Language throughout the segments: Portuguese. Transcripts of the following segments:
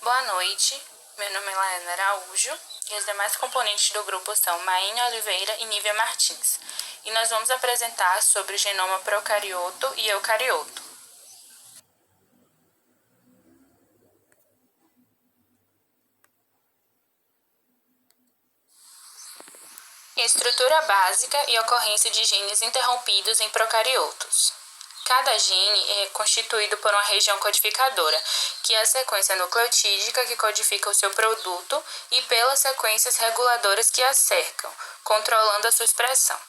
Boa noite, meu nome é Laiana Araújo e os demais componentes do grupo são Maína Oliveira e Nívia Martins. E nós vamos apresentar sobre o genoma procarioto e eucarioto. Estrutura básica e ocorrência de genes interrompidos em procariotos. Cada gene é constituído por uma região codificadora, que é a sequência nucleotídica que codifica o seu produto, e pelas sequências reguladoras que a cercam, controlando a sua expressão.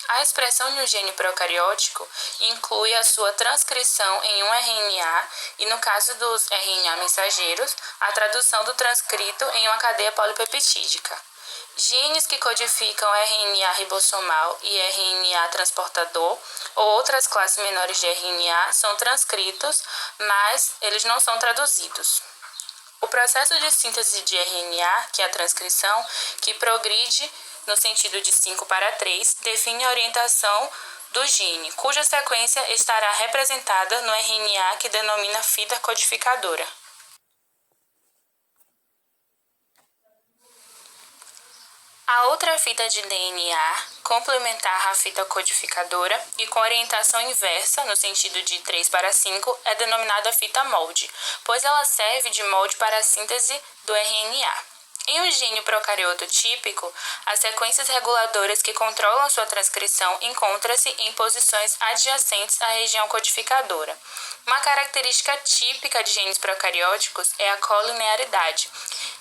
A expressão de um gene procariótico inclui a sua transcrição em um RNA e, no caso dos RNA mensageiros, a tradução do transcrito em uma cadeia polipeptídica. Genes que codificam RNA ribossomal e RNA transportador ou outras classes menores de RNA são transcritos, mas eles não são traduzidos. O processo de síntese de RNA, que é a transcrição, que progride no sentido de 5 para 3, define a orientação do gene, cuja sequência estará representada no RNA que denomina fita codificadora. A outra fita de DNA, complementar à fita codificadora e com orientação inversa, no sentido de 3 para 5, é denominada fita molde, pois ela serve de molde para a síntese do RNA. Em um gene procarioto típico, as sequências reguladoras que controlam sua transcrição encontram-se em posições adjacentes à região codificadora. Uma característica típica de genes procarióticos é a colinearidade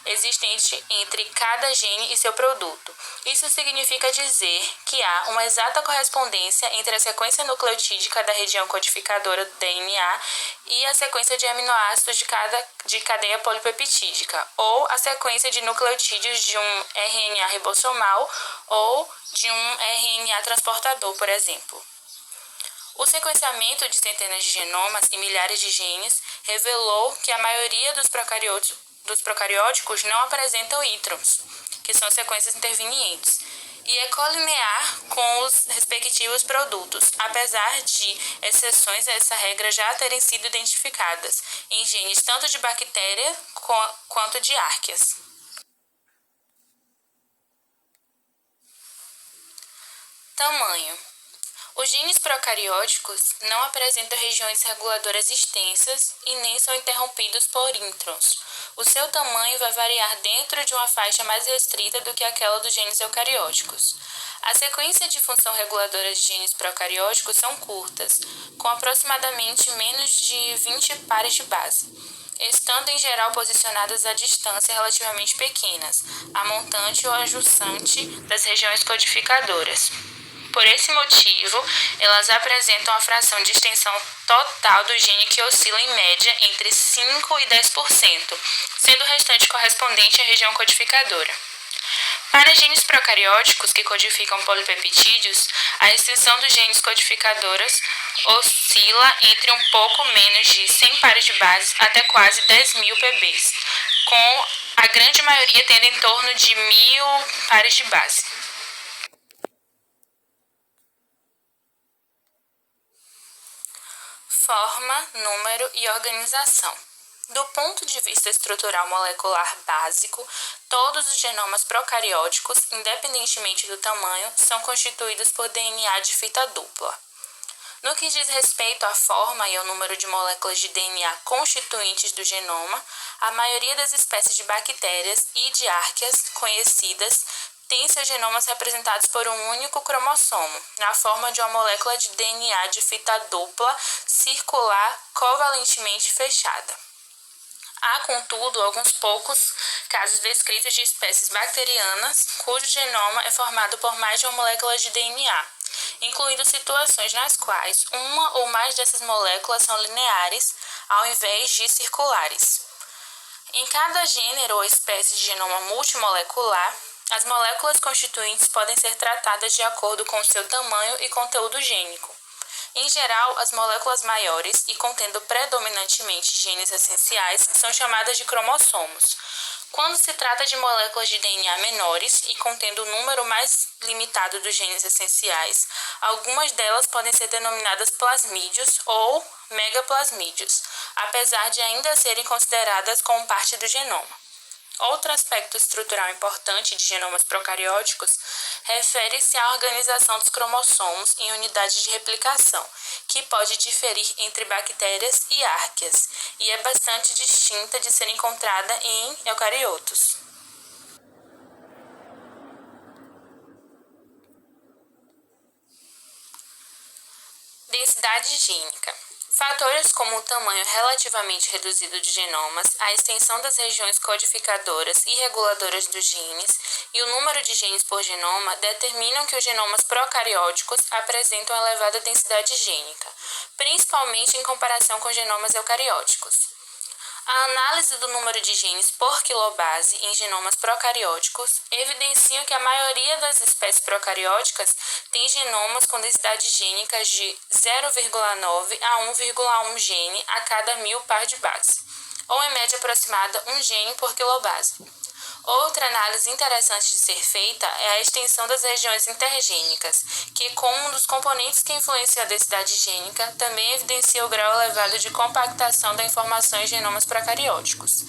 existente entre cada gene e seu produto. Isso significa dizer que há uma exata correspondência entre a sequência nucleotídica da região codificadora do DNA e a sequência de aminoácidos de cadeia polipeptídica, ou a sequência de nucleotídeos de um RNA ribossomal ou de um RNA transportador, por exemplo. O sequenciamento de centenas de genomas e milhares de genes revelou que a maioria dos procarióticos não apresentam introns, que são sequências intervenientes, e é colinear com os respectivos produtos, apesar de exceções a essa regra já terem sido identificadas em genes tanto de bactéria quanto de árqueas. Tamanho. Os genes procarióticos não apresentam regiões reguladoras extensas e nem são interrompidos por introns. O seu tamanho vai variar dentro de uma faixa mais restrita do que aquela dos genes eucarióticos. A sequência de função reguladora de genes procarióticos são curtas, com aproximadamente menos de 20 pares de base, estando em geral posicionadas a distâncias relativamente pequenas, a montante ou a junção das regiões codificadoras. Por esse motivo, elas apresentam a fração de extensão total do gene que oscila em média entre 5% e 10%, sendo o restante correspondente à região codificadora. Para genes procarióticos que codificam polipeptídeos, a extensão dos genes codificadoras oscila entre um pouco menos de 100 pares de bases até quase 10.000 PBs, com a grande maioria tendo em torno de 1.000 pares de base. Forma, número e organização. Do ponto de vista estrutural molecular básico, todos os genomas procarióticos, independentemente do tamanho, são constituídos por DNA de fita dupla. No que diz respeito à forma e ao número de moléculas de DNA constituintes do genoma, a maioria das espécies de bactérias e de árqueas conhecidas tem seus genomas representados por um único cromossomo, na forma de uma molécula de DNA de fita dupla circular covalentemente fechada. Há, contudo, alguns poucos casos descritos de espécies bacterianas cujo genoma é formado por mais de uma molécula de DNA, incluindo situações nas quais uma ou mais dessas moléculas são lineares, ao invés de circulares. Em cada gênero ou espécie de genoma multimolecular, as moléculas constituintes podem ser tratadas de acordo com seu tamanho e conteúdo gênico. Em geral, as moléculas maiores e contendo predominantemente genes essenciais são chamadas de cromossomos. Quando se trata de moléculas de DNA menores e contendo o número mais limitado dos genes essenciais, algumas delas podem ser denominadas plasmídios ou megaplasmídios, apesar de ainda serem consideradas como parte do genoma. Outro aspecto estrutural importante de genomas procarióticos refere-se à organização dos cromossomos em unidades de replicação, que pode diferir entre bactérias e árqueas, e é bastante distinta de ser encontrada em eucariotos. Densidade gênica. Fatores como o tamanho relativamente reduzido de genomas, a extensão das regiões codificadoras e reguladoras dos genes e o número de genes por genoma determinam que os genomas procarióticos apresentam elevada densidade gênica, principalmente em comparação com genomas eucarióticos. A análise do número de genes por quilobase em genomas procarióticos evidencia que a maioria das espécies procarióticas tem genomas com densidade gênica de 0,9 a 1,1 gene a cada 1000 par de base, ou em média aproximada 1 gene por quilobase. Outra análise interessante de ser feita é a extensão das regiões intergênicas, que, como um dos componentes que influencia a densidade gênica, também evidencia o grau elevado de compactação da informação em genomas procarióticos.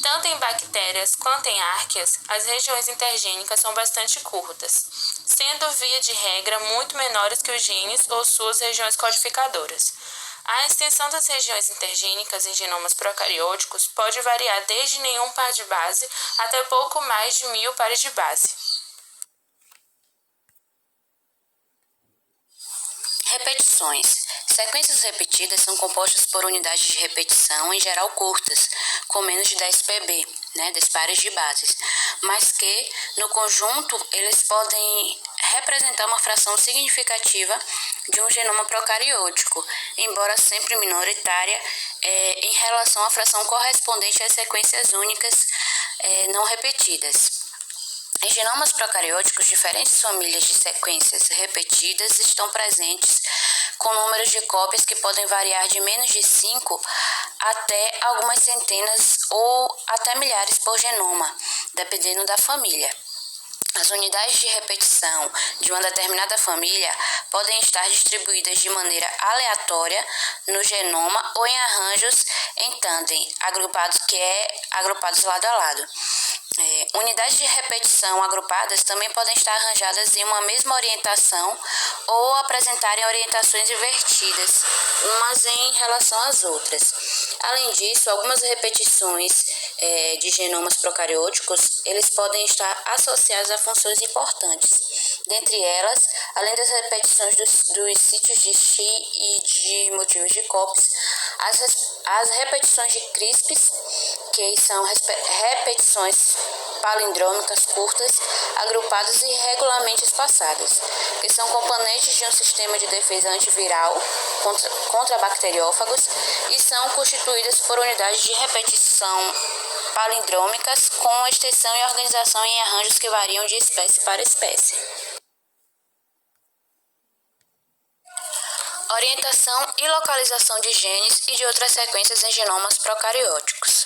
Tanto em bactérias quanto em árqueas, as regiões intergênicas são bastante curtas, sendo, via de regra, muito menores que os genes ou suas regiões codificadoras. A extensão das regiões intergênicas em genomas procarióticos pode variar desde nenhum par de base até pouco mais de 1000 pares de base. Repetições. Sequências repetidas são compostas por unidades de repetição, em geral curtas, com menos de 10 pb, 10 pares de bases, mas que, no conjunto, eles podem representar uma fração significativa de um genoma procariótico, embora sempre minoritária, em relação à fração correspondente às sequências únicas não repetidas. Em genomas procarióticos, diferentes famílias de sequências repetidas estão presentes, com números de cópias que podem variar de menos de 5 até algumas centenas ou até milhares por genoma, dependendo da família. As unidades de repetição de uma determinada família podem estar distribuídas de maneira aleatória no genoma ou em arranjos em tandem, agrupados lado a lado. Unidades de repetição agrupadas também podem estar arranjadas em uma mesma orientação ou apresentarem orientações invertidas, umas em relação às outras. Além disso, algumas repetições de genomas procarióticos, eles podem estar associados a funções importantes. Dentre elas, além das repetições dos sítios de Xi e de motivos de Copps, as repetições de CRISPs, que são repetições palindrômicas curtas, agrupadas e regularmente espaçadas, que são componentes de um sistema de defesa antiviral contra bacteriófagos e são constituídas por unidades de repetição palindrômicas com extensão e organização em arranjos que variam de espécie para espécie. Orientação e localização de genes e de outras sequências em genomas procarióticos.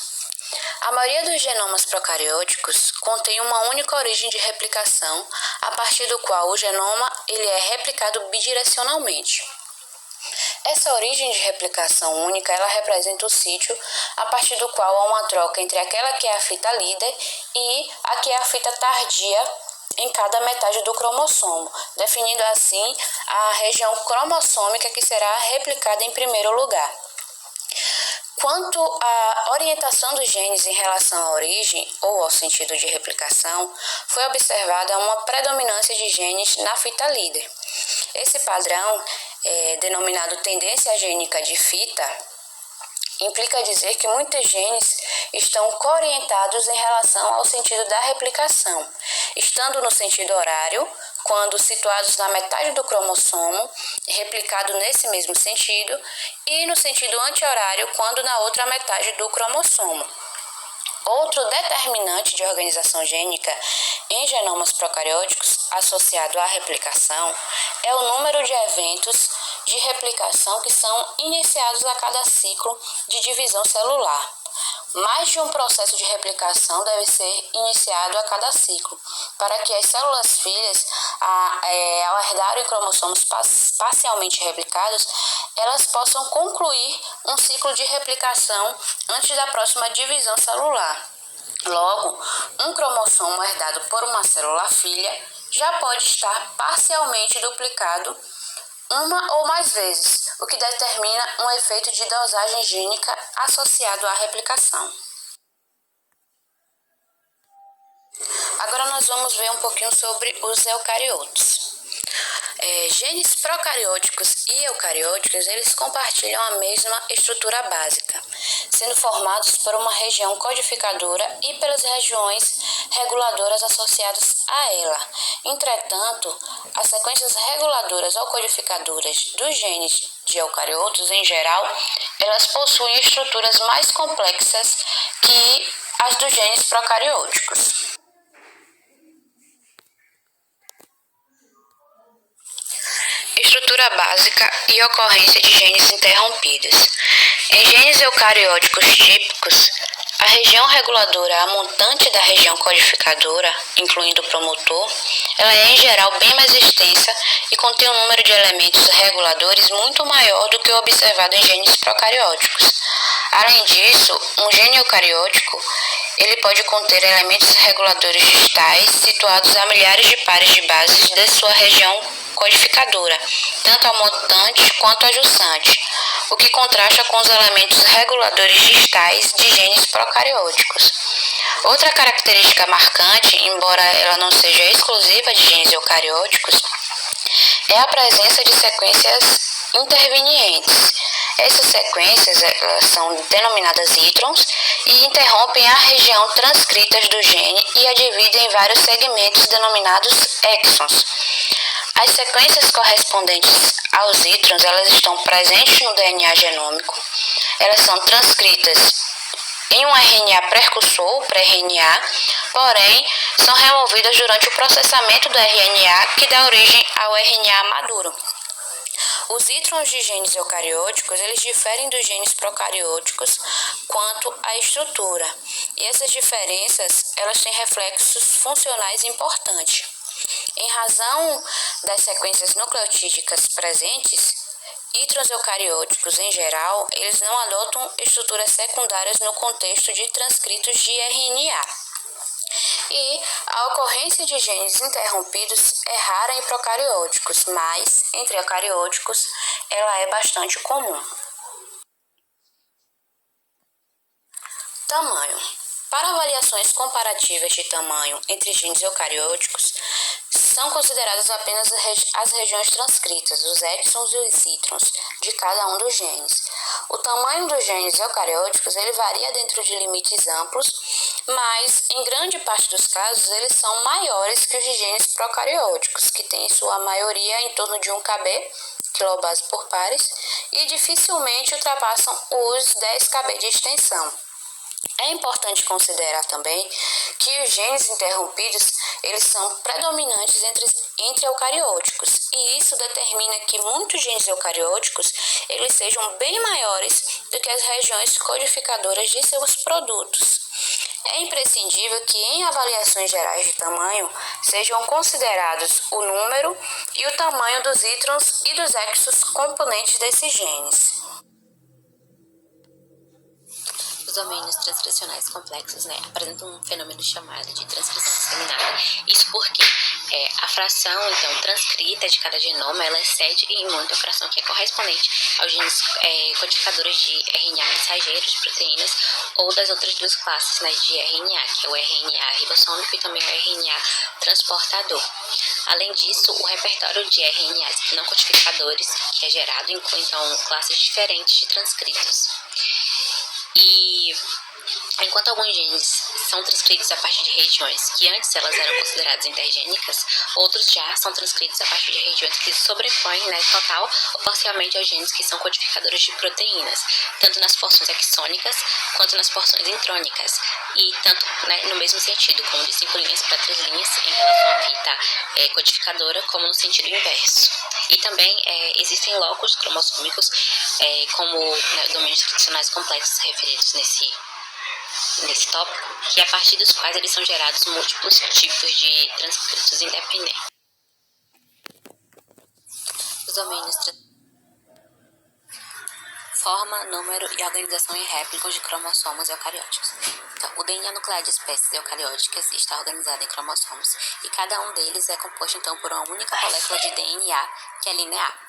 A maioria dos genomas procarióticos contém uma única origem de replicação, a partir do qual o genoma ele é replicado bidirecionalmente. Essa origem de replicação única, ela representa o sítio a partir do qual há uma troca entre aquela que é a fita líder e a que é a fita tardia em cada metade do cromossomo, definindo assim a região cromossômica que será replicada em primeiro lugar. Quanto à orientação dos genes em relação à origem ou ao sentido de replicação, foi observada uma predominância de genes na fita líder. Esse padrão, denominado tendência gênica de fita, implica dizer que muitos genes estão coorientados em relação ao sentido da replicação, estando no sentido horário, quando situados na metade do cromossomo, replicado nesse mesmo sentido, e no sentido anti-horário, quando na outra metade do cromossomo. Outro determinante de organização gênica em genomas procarióticos associado à replicação é o número de eventos de replicação que são iniciados a cada ciclo de divisão celular. mais de um processo de replicação deve ser iniciado a cada ciclo, para que as células filhas, ao herdarem cromossomos parcialmente replicados, elas possam concluir um ciclo de replicação antes da próxima divisão celular. Logo, um cromossomo herdado por uma célula filha já pode estar parcialmente duplicado uma ou mais vezes, o que determina um efeito de dosagem gênica associado à replicação. Agora nós vamos ver um pouquinho sobre os eucariotos. Genes procarióticos e eucarióticos, eles compartilham a mesma estrutura básica, sendo formados por uma região codificadora e pelas regiões reguladoras associadas a ela. Entretanto, as sequências reguladoras ou codificadoras dos genes de eucariotos, em geral, elas possuem estruturas mais complexas que as dos genes procarióticos. Estrutura básica e ocorrência de genes interrompidos. Em genes eucarióticos típicos, a região reguladora, a montante da região codificadora, incluindo o promotor, ela é em geral bem mais extensa e contém um número de elementos reguladores muito maior do que o observado em genes procarióticos. Além disso, um gene eucariótico ele pode conter elementos reguladores distais situados a milhares de pares de bases de sua região codificadora, tanto a montante quanto a jussante, o que contrasta com os elementos reguladores distais de genes procarióticos. Outra característica marcante, embora ela não seja exclusiva de genes eucarióticos, é a presença de sequências intervenientes. Essas sequências são denominadas introns e interrompem a região transcritas do gene e a dividem em vários segmentos denominados exons. As sequências correspondentes aos introns, elas estão presentes no DNA genômico, elas são transcritas em um RNA precursor, pré-RNA, porém são removidas durante o processamento do RNA que dá origem ao RNA maduro. Os introns de genes eucarióticos, eles diferem dos genes procarióticos quanto à estrutura, e essas diferenças, elas têm reflexos funcionais importantes. Em razão das sequências nucleotídicas presentes, introns eucarióticos, em geral, eles não adotam estruturas secundárias no contexto de transcritos de RNA. E a ocorrência de genes interrompidos é rara em procarióticos, mas entre eucarióticos ela é bastante comum. Tamanho. Para avaliações comparativas de tamanho entre genes eucarióticos, são consideradas apenas as regiões transcritas, os exons e os introns, de cada um dos genes. O tamanho dos genes eucarióticos ele varia dentro de limites amplos, mas em grande parte dos casos eles são maiores que os de genes procarióticos, que têm em sua maioria em torno de 1 kb, quilobase por pares, e dificilmente ultrapassam os 10 kb de extensão. É importante considerar também que os genes interrompidos eles são predominantes entre eucarióticos, e isso determina que muitos genes eucarióticos eles sejam bem maiores do que as regiões codificadoras de seus produtos. É imprescindível que em avaliações gerais de tamanho sejam considerados o número e o tamanho dos introns e dos exons componentes desses genes. Os domínios transcricionais complexos apresentam um fenômeno chamado de transcrição disseminada. Isso porque a fração transcrita de cada genoma ela excede em muito a fração que é correspondente aos genes codificadores de RNA mensageiro, de proteínas, ou das outras duas classes de RNA, que é o RNA ribossômico e também o RNA transportador. Além disso, o repertório de RNAs não codificadores que é gerado inclui classes diferentes de transcritos. E enquanto alguns genes são transcritos a partir de regiões que antes elas eram consideradas intergênicas, outros já são transcritos a partir de regiões que se sobrepõem total ou parcialmente aos genes que são codificadores de proteínas, tanto nas porções exônicas quanto nas porções intrônicas, e tanto no mesmo sentido, como de 5 linhas para 3 linhas em relação à fita codificadora, como no sentido inverso. E também existem locos cromossômicos como domínios tradicionais complexos referidos nesse tópico, que a partir dos quais eles são gerados múltiplos tipos de transcritos independentes. Os domínios forma, número e organização em réplicas de cromossomos eucarióticos. Então, o DNA nuclear de espécies eucarióticas está organizado em cromossomos e cada um deles é composto então por uma única molécula de DNA que é linear.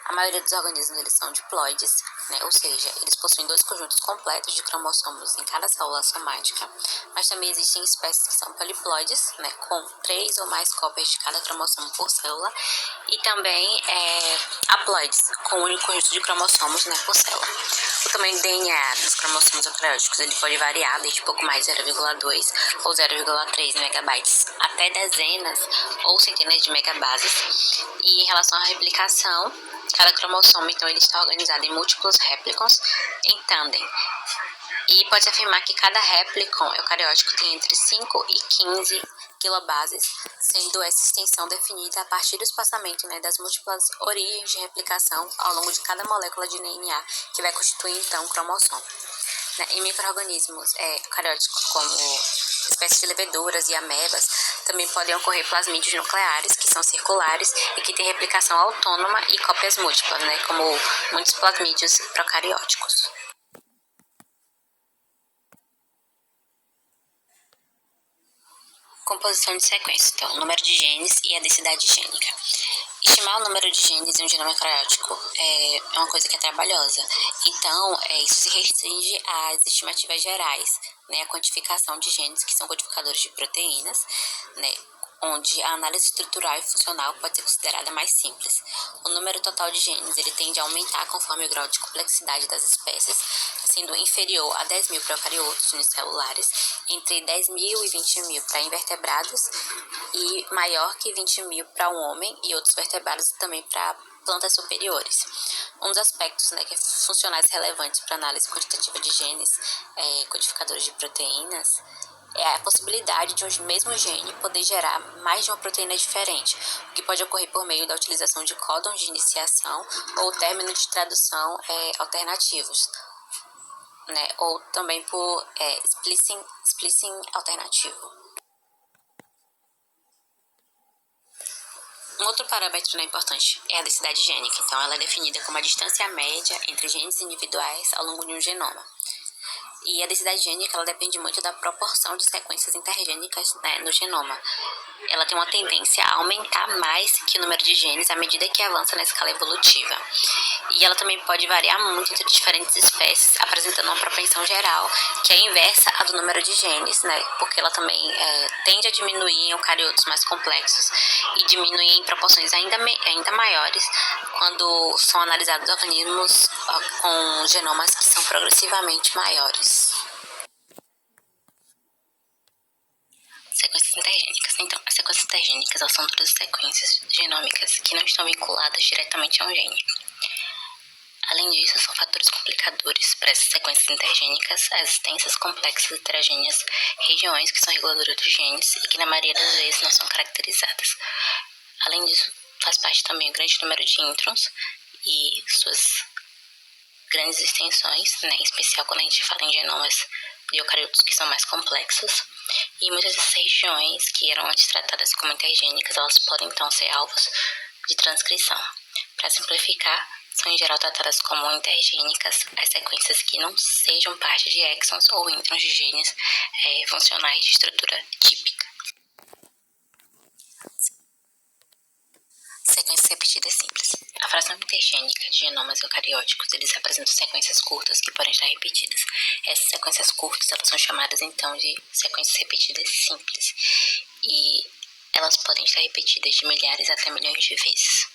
A maioria dos organismos eles são diploides, né? Ou seja, eles possuem 2 conjuntos completos de cromossomos em cada célula somática, mas também existem espécies que são poliploides, né? Com 3 ou mais cópias de cada cromossomo por célula, e também haploides, com um único conjunto de cromossomos, né, por célula. O tamanho do DNA dos cromossomos eucarióticos ele pode variar desde pouco mais de 0,2 ou 0,3 megabytes até dezenas ou centenas de megabases. E em relação à replicação, cada cromossomo então ele está organizado em múltiplos réplicons em tandem. E pode-se afirmar que cada réplicon eucariótico tem entre 5 e 15 kilobases, sendo essa extensão definida a partir do espaçamento, né, das múltiplas origens de replicação ao longo de cada molécula de DNA que vai constituir então o cromossomo. Em micro-organismos eucarióticos como espécies de leveduras e amebas, também podem ocorrer plasmídeos nucleares, que são circulares e que têm replicação autônoma e cópias múltiplas, né, como muitos plasmídeos procarióticos. Composição de sequência, então, o número de genes e a densidade gênica. Estimar o número de genes em um genoma eucariótico é uma coisa que é trabalhosa. Então, isso se restringe às estimativas gerais, né, a quantificação de genes que são codificadores de proteínas, né, onde a análise estrutural e funcional pode ser considerada mais simples. O número total de genes ele tende a aumentar conforme o grau de complexidade das espécies, sendo inferior a 10.000 para eucariotos unicelulares, entre 10.000 e 20.000 para invertebrados e maior que 20.000 para um homem e outros vertebrados também para plantas superiores. Um dos aspectos, né, que é funcionais relevantes para análise quantitativa de genes, codificadores de proteínas, é a possibilidade de um mesmo gene poder gerar mais de uma proteína diferente, o que pode ocorrer por meio da utilização de códons de iniciação ou términos de tradução alternativos, né, ou também por splicing alternativo. Um outro parâmetro, né, importante é a densidade gênica. Então, ela é definida como a distância média entre genes individuais ao longo de um genoma. E a densidade gênica ela depende muito da proporção de sequências intergênicas, né, no genoma. Ela tem uma tendência a aumentar mais que o número de genes à medida que avança na escala evolutiva. E ela também pode variar muito entre diferentes espécies, apresentando uma propensão geral que é inversa à do número de genes, né, porque ela também tende a diminuir em eucariotos mais complexos e diminuir em proporções ainda maiores quando são analisados organismos com genomas que são progressivamente maiores. Sequências intergênicas. Então, as sequências intergênicas são todas as sequências genômicas que não estão vinculadas diretamente a um gene. Além disso, são fatores complicadores para essas sequências intergênicas as extensas, complexas e heterogêneas regiões que são reguladoras dos genes e que na maioria das vezes não são caracterizadas. Além disso, faz parte também o grande número de introns e suas grandes extensões, né, em especial quando a gente fala em genomas de eucariotos que são mais complexos. E muitas dessas regiões que eram antes tratadas como intergênicas, elas podem então ser alvos de transcrição. Para simplificar, são em geral tratadas como intergênicas as sequências que não sejam parte de exons ou introns de genes funcionais de estrutura típica. Sequências repetidas simples. A fração intergênica de genomas eucarióticos, eles apresentam sequências curtas que podem estar repetidas. Essas sequências curtas, elas são chamadas então de sequências repetidas simples. E elas podem estar repetidas de milhares até milhões de vezes.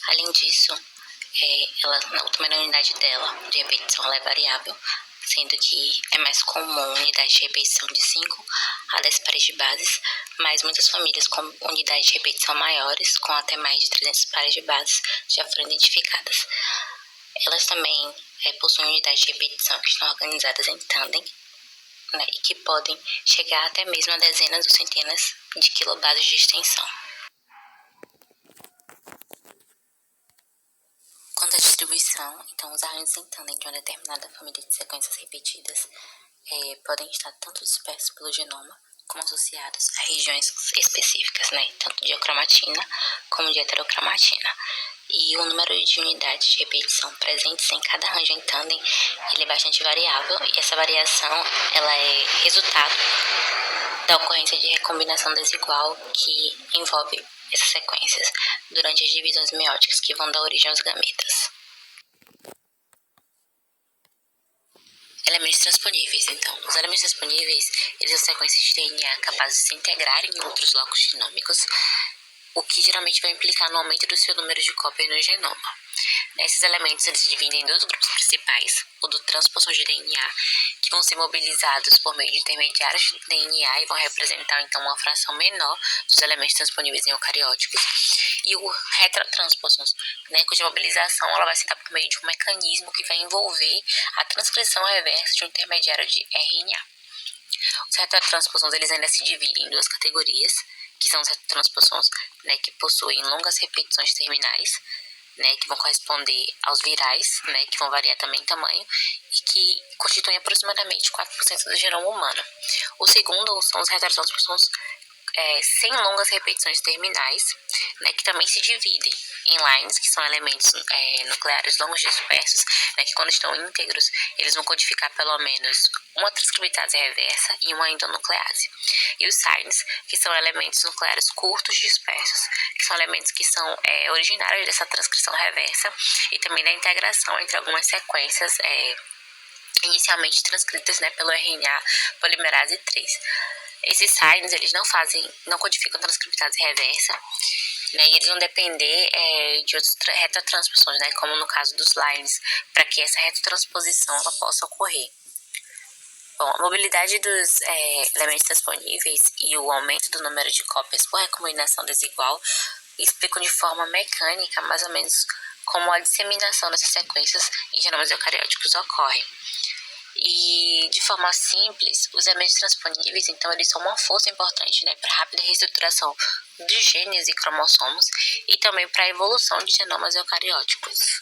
Além disso, o tamanho da unidade dela, de repetição, ela é variável, sendo que é mais comum a unidade de repetição de 5 a 10 pares de bases, mas muitas famílias com unidades de repetição maiores, com até mais de 300 pares de bases, já foram identificadas. Elas também possuem unidades de repetição que estão organizadas em tandem, né, e que podem chegar até mesmo a dezenas ou centenas de kilobases de extensão. Quanto à distribuição, então os arranjos em tandem de uma determinada família de sequências repetidas podem estar tanto dispersos pelo genoma, como associados a regiões específicas, né? Tanto de eocromatina como de heterocromatina. E o número de unidades de repetição presentes em cada arranjo em tandem, ele é bastante variável, e essa variação ela é resultado da ocorrência de recombinação desigual que envolve essas sequências durante as divisões meióticas que vão dar origem aos gametas. Elementos transponíveis. Então, os elementos transponíveis, eles são sequências de DNA capazes de se integrarem em outros locos genômicos, o que geralmente vai implicar no aumento do seu número de cópias no genoma. Esses elementos eles se dividem em dois grupos principais, o do transposição de DNA, que vão ser mobilizados por meio de intermediários de DNA e vão representar então uma fração menor dos elementos transponíveis em eucarióticos, e o retrotransposons, cuja mobilização ela vai se dar por meio de um mecanismo que vai envolver a transcrição reversa de um intermediário de RNA. Os retrotransposons eles ainda se dividem em duas categorias, que são os retrotransposons que possuem longas repetições terminais, que vão corresponder aos virais, que vão variar também em tamanho, e que constituem aproximadamente 4% do genoma humano. O segundo são os retrotransposons sem longas repetições terminais, que também se dividem em lines, que são elementos nucleares longos dispersos, que quando estão íntegros, eles vão codificar pelo menos uma transcriptase reversa e uma endonuclease. E os signs, que são elementos nucleares curtos dispersos, que são elementos que são originários dessa transcrição reversa e também da integração entre algumas sequências inicialmente transcritas pelo RNA polimerase 3. Esses signs, eles não codificam transcriptase reversa, e eles vão depender de outras retrotransposições, como no caso dos lines, para que essa retrotransposição ela possa ocorrer. Bom, a mobilidade dos elementos transponíveis e o aumento do número de cópias por recombinação desigual explicam de forma mecânica mais ou menos como a disseminação dessas sequências em genomas eucarióticos ocorre. E de forma simples, os elementos transponíveis, então, eles são uma força importante para a rápida reestruturação de genes e cromossomos e também para a evolução de genomas eucarióticos.